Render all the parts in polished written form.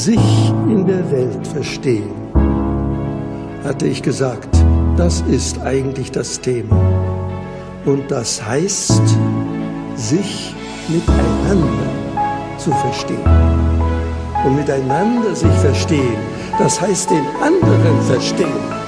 sich in der Welt verstehen, hatte ich gesagt, das ist eigentlich das Thema. Und das heißt, sich miteinander zu verstehen. Und miteinander sich verstehen, das heißt den anderen verstehen.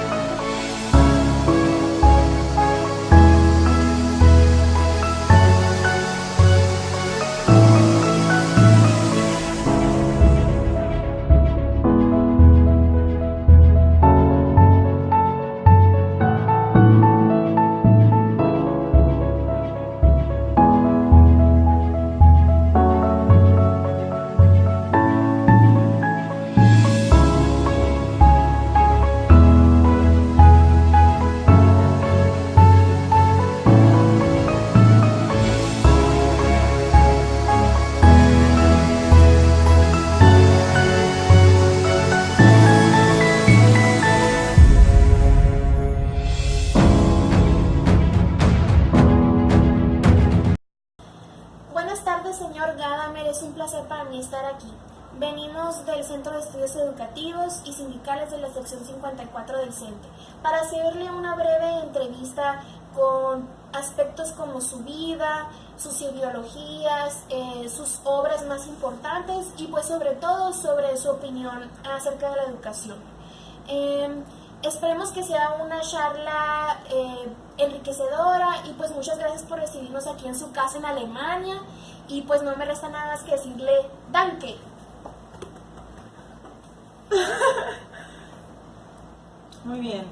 Buenas tardes, señor Gadamer, es un placer para mí estar aquí. Venimos del Centro de Estudios Educativos y Sindicales de la sección 54 del CENTE para hacerle una breve entrevista con aspectos como su vida, sus ideologías, sus obras más importantes y pues sobre todo sobre su opinión acerca de la educación. Esperemos que sea una charla enriquecedora y pues muchas gracias por recibirnos aquí en su casa en Alemania y pues no me resta nada más que decirle danke. Muy bien,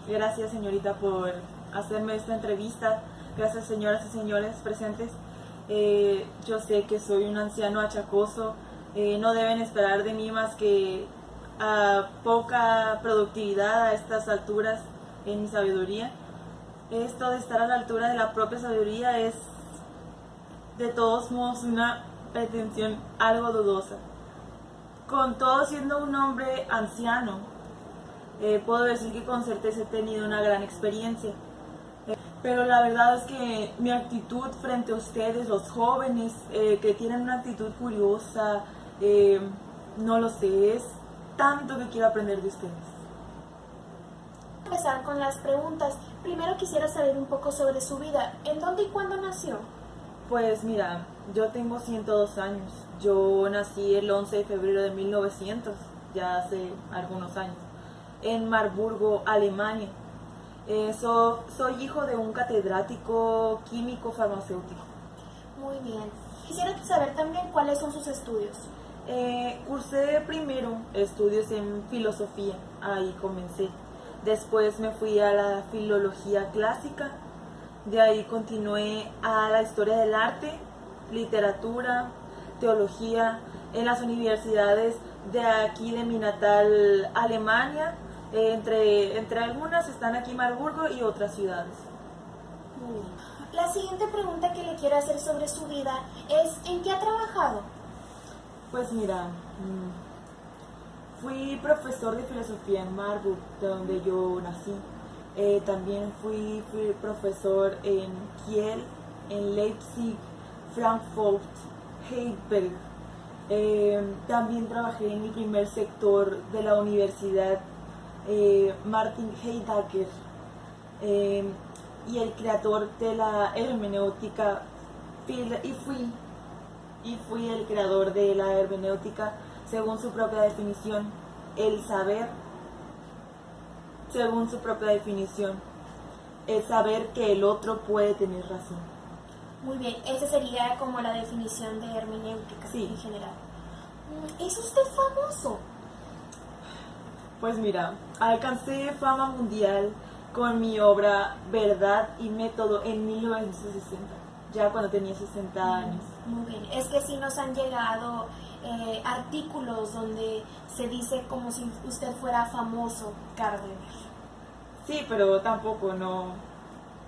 gracias señorita por hacerme esta entrevista, gracias señoras y señores presentes. Yo sé que soy un anciano achacoso, no deben esperar de mí más que poca productividad a estas alturas en mi sabiduría. Esto de estar a la altura de la propia sabiduría es de todos modos una pretensión algo dudosa. Con todo, siendo un hombre anciano, puedo decir que con certeza he tenido una gran experiencia. Pero la verdad es que mi actitud frente a ustedes, los jóvenes, que tienen una actitud curiosa, no lo sé, es tanto que quiero aprender de ustedes. Empezar con las preguntas. Primero quisiera saber un poco sobre su vida. ¿En dónde y cuándo nació? Pues mira, yo tengo 102 años. Yo nací el 11 de febrero de 1900, ya hace algunos años, en Marburgo, Alemania. Soy hijo de un catedrático químico farmacéutico. Muy bien. Quisiera saber también cuáles son sus estudios. Cursé primero estudios en filosofía, ahí comencé. Después me fui a la filología clásica, de ahí continué a la historia del arte, literatura, teología, en las universidades de aquí de mi natal Alemania, entre algunas están aquí Marburgo y otras ciudades. Muy bien. La siguiente pregunta que le quiero hacer sobre su vida es ¿en qué ha trabajado? Pues mira, fui profesor de filosofía en Marburg, de donde yo nací. También fui profesor en Kiel, en Leipzig, Frankfurt, Heidelberg. También trabajé en el primer sector de la universidad Martin Heidegger y el creador de la hermenéutica y fui el creador de la hermenéutica según su propia definición, el saber, según su propia definición, el saber que el otro puede tener razón. Muy bien, esa sería como la definición de hermenéutica, sí, en general. ¿Es usted famoso? Pues mira, alcancé fama mundial con mi obra Verdad y Método en 1960, ya cuando tenía 60 años. Muy bien, es que sí nos han llegado artículos donde se dice como si usted fuera famoso, Gardner. Sí, pero tampoco, no.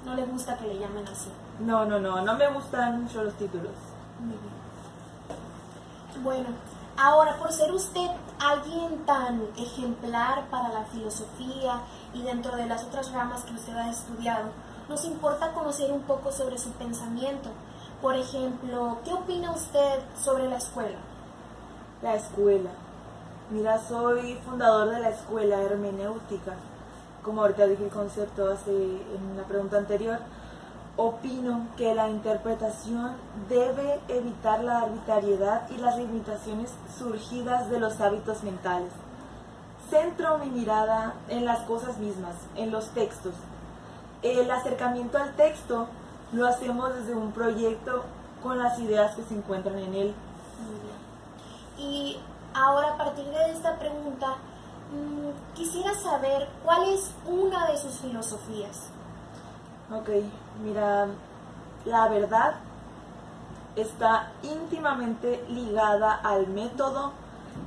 ¿No le gusta que le llamen así? No me gustan mucho los títulos. Muy bien. Bueno, ahora por ser usted alguien tan ejemplar para la filosofía y dentro de las otras ramas que usted ha estudiado, nos importa conocer un poco sobre su pensamiento. Por ejemplo, ¿qué opina usted sobre la escuela? la escuela. Mira, soy fundador de la escuela hermenéutica. Como ahorita dije el concepto en la pregunta anterior, opino que la interpretación debe evitar la arbitrariedad y las limitaciones surgidas de los hábitos mentales. Centro mi mirada en las cosas mismas, en los textos. El acercamiento al texto lo hacemos desde un proyecto con las ideas que se encuentran en él. Muy bien. Y ahora, a partir de esta pregunta, quisiera saber cuál es una de sus filosofías. Ok, mira, la verdad está íntimamente ligada al método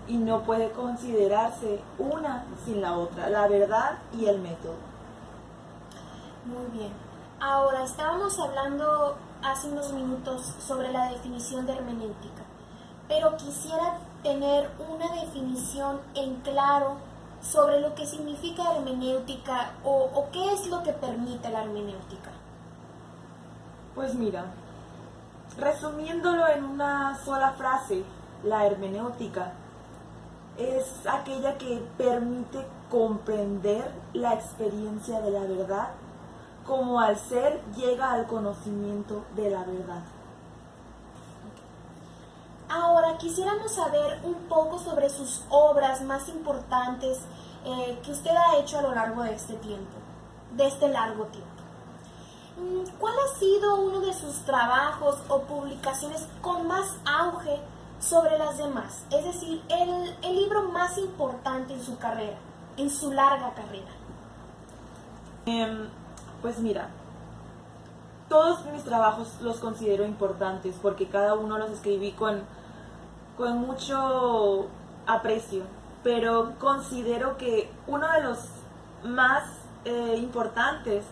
y no puede considerarse una sin la otra, la verdad y el método. Muy bien. Ahora, estábamos hablando hace unos minutos sobre la definición de hermenéutica, pero quisiera tener una definición en claro sobre lo que significa hermenéutica o qué es lo que permite la hermenéutica. Pues mira, resumiéndolo en una sola frase, la hermenéutica es aquella que permite comprender la experiencia de la verdad como al ser llega al conocimiento de la verdad. Ahora, quisiéramos saber un poco sobre sus obras más importantes que usted ha hecho a lo largo de este tiempo, de este largo tiempo. ¿Cuál ha sido uno de sus trabajos o publicaciones con más auge sobre las demás? Es decir, el libro más importante en su carrera, en su larga carrera. Pues mira, todos mis trabajos los considero importantes porque cada uno los escribí con mucho aprecio, pero considero que uno de los más importantes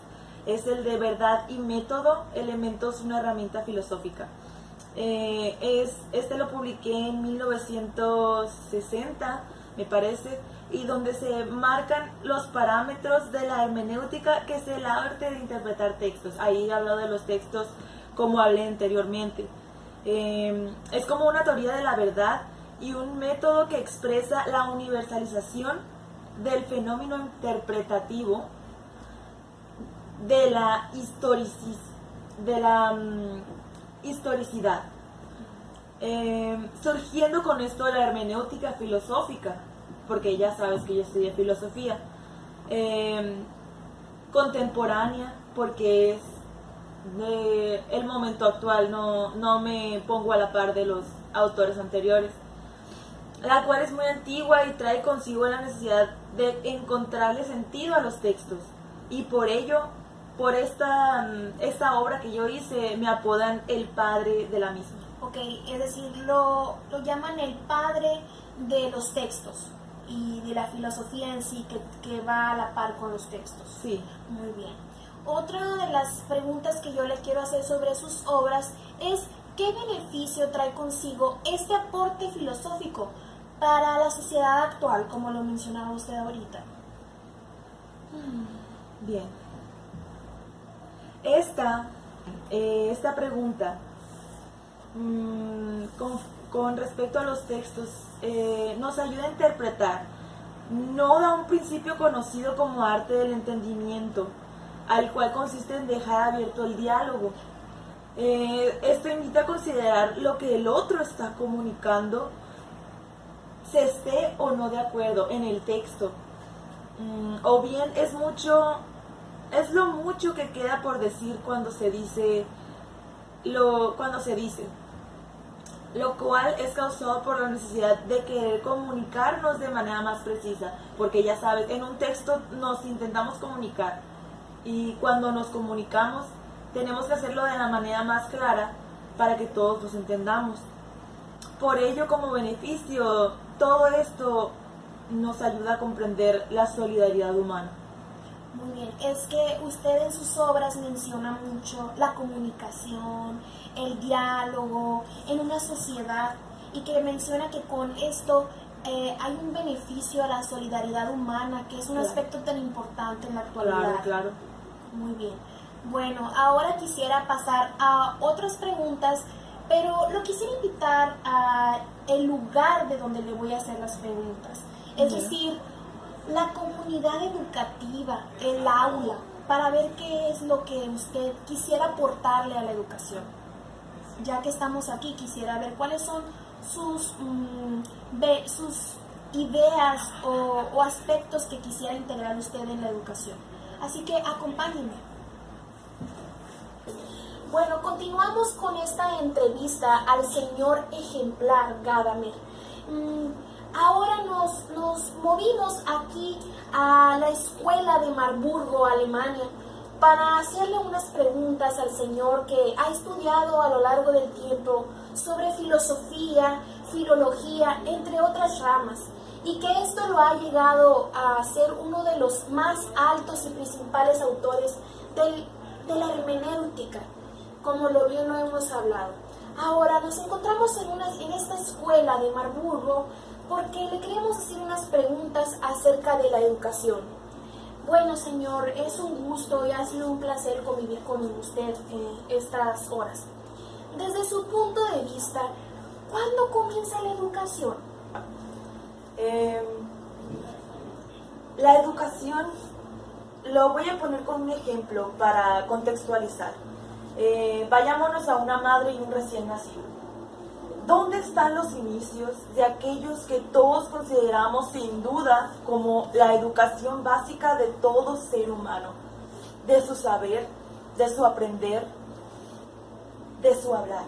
es el de verdad y método, elementos, una herramienta filosófica. Este lo publiqué en 1960, me parece, y donde se marcan los parámetros de la hermenéutica, que es el arte de interpretar textos. Ahí hablo de los textos como hablé anteriormente. Es como una teoría de la verdad y un método que expresa la universalización del fenómeno interpretativo de la historicidad. Surgiendo con esto la hermenéutica filosófica, porque ya sabes que yo estudié filosofía, contemporánea, porque es el momento actual, no me pongo a la par de los autores anteriores, la cual es muy antigua y trae consigo la necesidad de encontrarle sentido a los textos, y por ello, por esta obra que yo hice, me apodan el padre de la misma. Ok, es decir, lo llaman el padre de los textos y de la filosofía en sí que va a la par con los textos. Sí. Muy bien. Otra de las preguntas que yo le quiero hacer sobre sus obras es ¿qué beneficio trae consigo este aporte filosófico para la sociedad actual, como lo mencionaba usted ahorita? Bien. Esta pregunta con respecto a los textos nos ayuda a interpretar, no da un principio conocido como arte del entendimiento, al cual consiste en dejar abierto el diálogo. Esto invita a considerar lo que el otro está comunicando, se esté o no de acuerdo en el texto, o bien es lo mucho que queda por decir cuando se dice, lo cual es causado por la necesidad de querer comunicarnos de manera más precisa, porque ya sabes, en un texto nos intentamos comunicar y cuando nos comunicamos tenemos que hacerlo de la manera más clara para que todos nos entendamos. Por ello, como beneficio, todo esto nos ayuda a comprender la solidaridad humana. Muy bien, es que usted en sus obras menciona mucho la comunicación, el diálogo en una sociedad y que menciona que con esto hay un beneficio a la solidaridad humana, que es un aspecto tan importante en la actualidad. Claro. Muy bien. Bueno, ahora quisiera pasar a otras preguntas pero lo quisiera invitar a el lugar de donde le voy a hacer las preguntas, es decir, la comunidad educativa, el aula, para ver qué es lo que usted quisiera aportarle a la educación. Ya que estamos aquí, quisiera ver cuáles son sus ideas o aspectos que quisiera integrar usted en la educación. Así que acompáñenme. Bueno, continuamos con esta entrevista al señor ejemplar Gadamer. Ahora nos movimos aquí a la escuela de Marburgo, Alemania, para hacerle unas preguntas al señor que ha estudiado a lo largo del tiempo sobre filosofía, filología, entre otras ramas, y que esto lo ha llegado a ser uno de los más altos y principales autores de la hermenéutica, como bien lo hemos hablado. Ahora nos encontramos en esta escuela de Marburgo porque le queremos hacer unas preguntas acerca de la educación. Bueno, señor, es un gusto y ha sido un placer convivir con usted estas horas. Desde su punto de vista, ¿cuándo comienza la educación? La educación, lo voy a poner con un ejemplo para contextualizar. Vayámonos a una madre y un recién nacido. ¿Dónde están los inicios de aquellos que todos consideramos sin duda como la educación básica de todo ser humano? De su saber, de su aprender, de su hablar.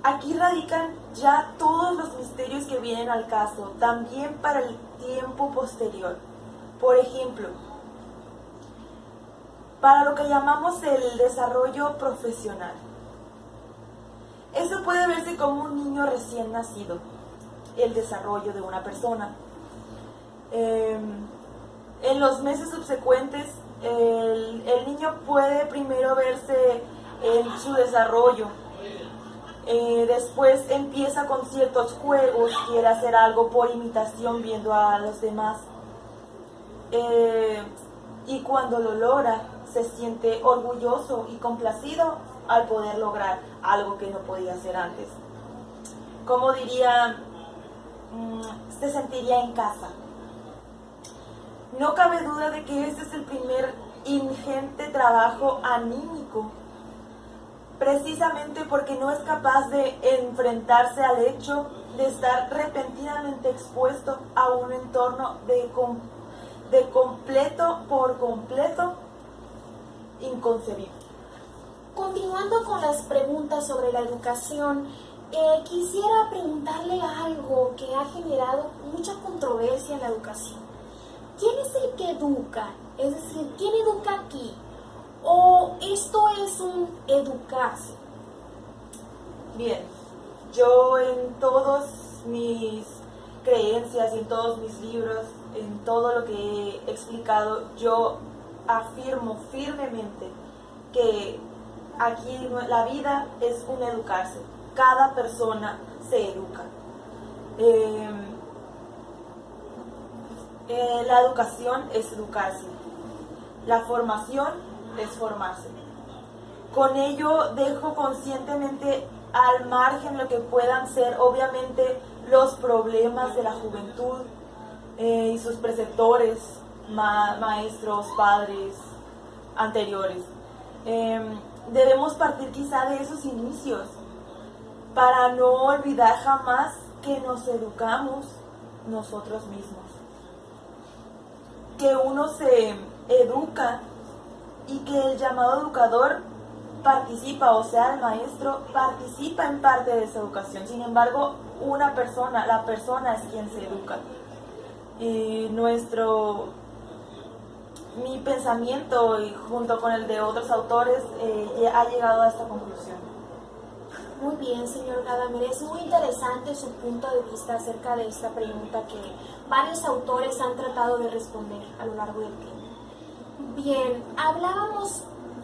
Aquí radican ya todos los misterios que vienen al caso, también para el tiempo posterior. Por ejemplo, para lo que llamamos el desarrollo profesional. Eso puede verse como un niño recién nacido, el desarrollo de una persona. En los meses subsecuentes, el niño puede primero verse en su desarrollo. Después empieza con ciertos juegos, quiere hacer algo por imitación viendo a los demás. Y cuando lo logra, se siente orgulloso y complacido al poder lograr algo que no podía hacer antes. Como diría, se sentiría en casa. No cabe duda de que este es el primer ingente trabajo anímico, precisamente porque no es capaz de enfrentarse al hecho de estar repentinamente expuesto a un entorno de completo por completo inconcebible. Continuando con las preguntas sobre la educación, quisiera preguntarle algo que ha generado mucha controversia en la educación. ¿Quién es el que educa? Es decir, ¿quién educa aquí? ¿O esto es un educarse? Bien, yo en todas mis creencias y en todos mis libros, en todo lo que he explicado, yo afirmo firmemente que aquí la vida es un educarse. Cada persona se educa. La educación es educarse. La formación es formarse. Con ello dejo conscientemente al margen lo que puedan ser obviamente los problemas de la juventud y sus preceptores, maestros, padres anteriores. Debemos partir quizá de esos inicios para no olvidar jamás que nos educamos nosotros mismos. Que uno se educa y que el llamado educador participa, o sea, el maestro participa en parte de esa educación. Sin embargo, la persona es quien se educa. Y mi pensamiento, y junto con el de otros autores, ha llegado a esta conclusión. Muy bien, señor Gadamer, es muy interesante su punto de vista acerca de esta pregunta que varios autores han tratado de responder a lo largo del tiempo. Bien, hablábamos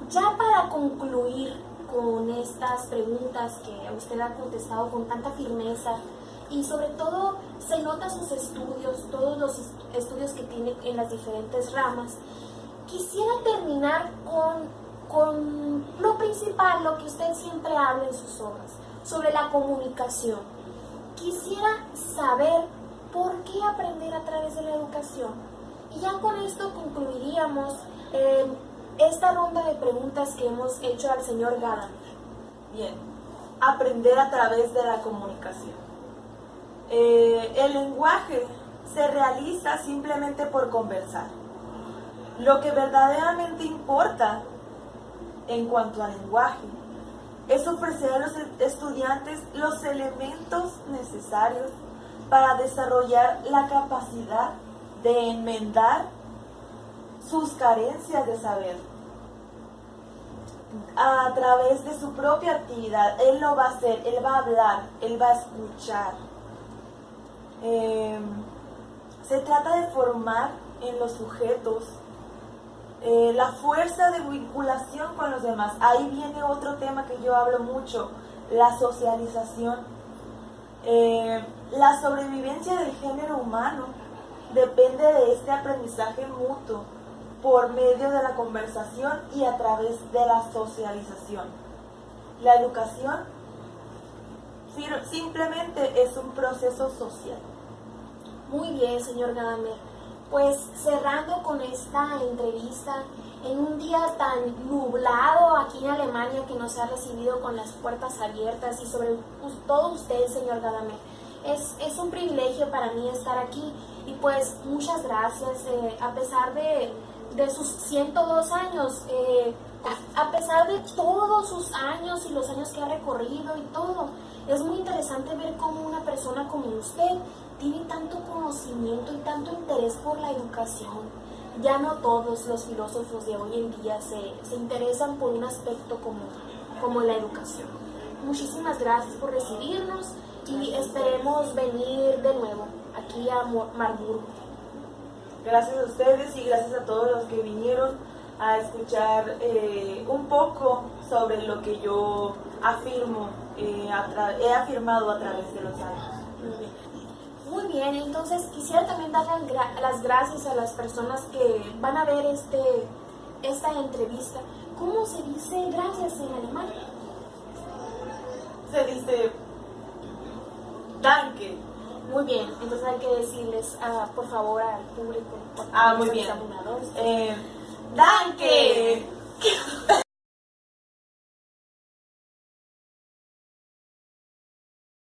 ya para concluir con estas preguntas que usted ha contestado con tanta firmeza y sobre todo se nota sus estudios, todos los estudios que tiene en las diferentes ramas. Quisiera terminar con lo principal principal, lo que usted siempre habla en sus obras, sobre la comunicación. Quisiera saber por qué aprender a través de la educación. Y ya con esto concluiríamos esta ronda de preguntas que hemos hecho al señor Gadamer. Bien, aprender a través de la comunicación. El lenguaje se realiza simplemente por conversar. Lo que verdaderamente importa en cuanto al lenguaje es ofrecer a los estudiantes los elementos necesarios para desarrollar la capacidad de enmendar sus carencias de saber. A través de su propia actividad, él lo va a hacer, él va a hablar, él va a escuchar. Se trata de formar en los sujetos la fuerza de vinculación con los demás. Ahí viene otro tema que yo hablo mucho, la socialización. La sobrevivencia del género humano depende de este aprendizaje mutuo por medio de la conversación y a través de la socialización. La educación simplemente es un proceso social. Muy bien, señor Gadamer. Pues cerrando con esta entrevista, en un día tan nublado aquí en Alemania que nos ha recibido con las puertas abiertas y sobre todo usted, señor Gadamer, es un privilegio para mí estar aquí y pues muchas gracias, a pesar de sus 102 años, a pesar de todos sus años y los años que ha recorrido y todo, es muy interesante ver cómo una persona como usted tiene tanto conocimiento y tanto interés por la educación. Ya no todos los filósofos de hoy en día se interesan por un aspecto como la educación. Muchísimas gracias por recibirnos y esperemos venir de nuevo aquí a Marburgo. Gracias a ustedes y gracias a todos los que vinieron a escuchar un poco sobre lo que yo afirmo, he afirmado a través de los años. Muy bien, entonces quisiera también dar las gracias a las personas que van a ver esta entrevista. ¿Cómo se dice gracias en alemán? Se dice danke. Muy bien, entonces hay que decirles, por favor, al público. Muy bien. Danke.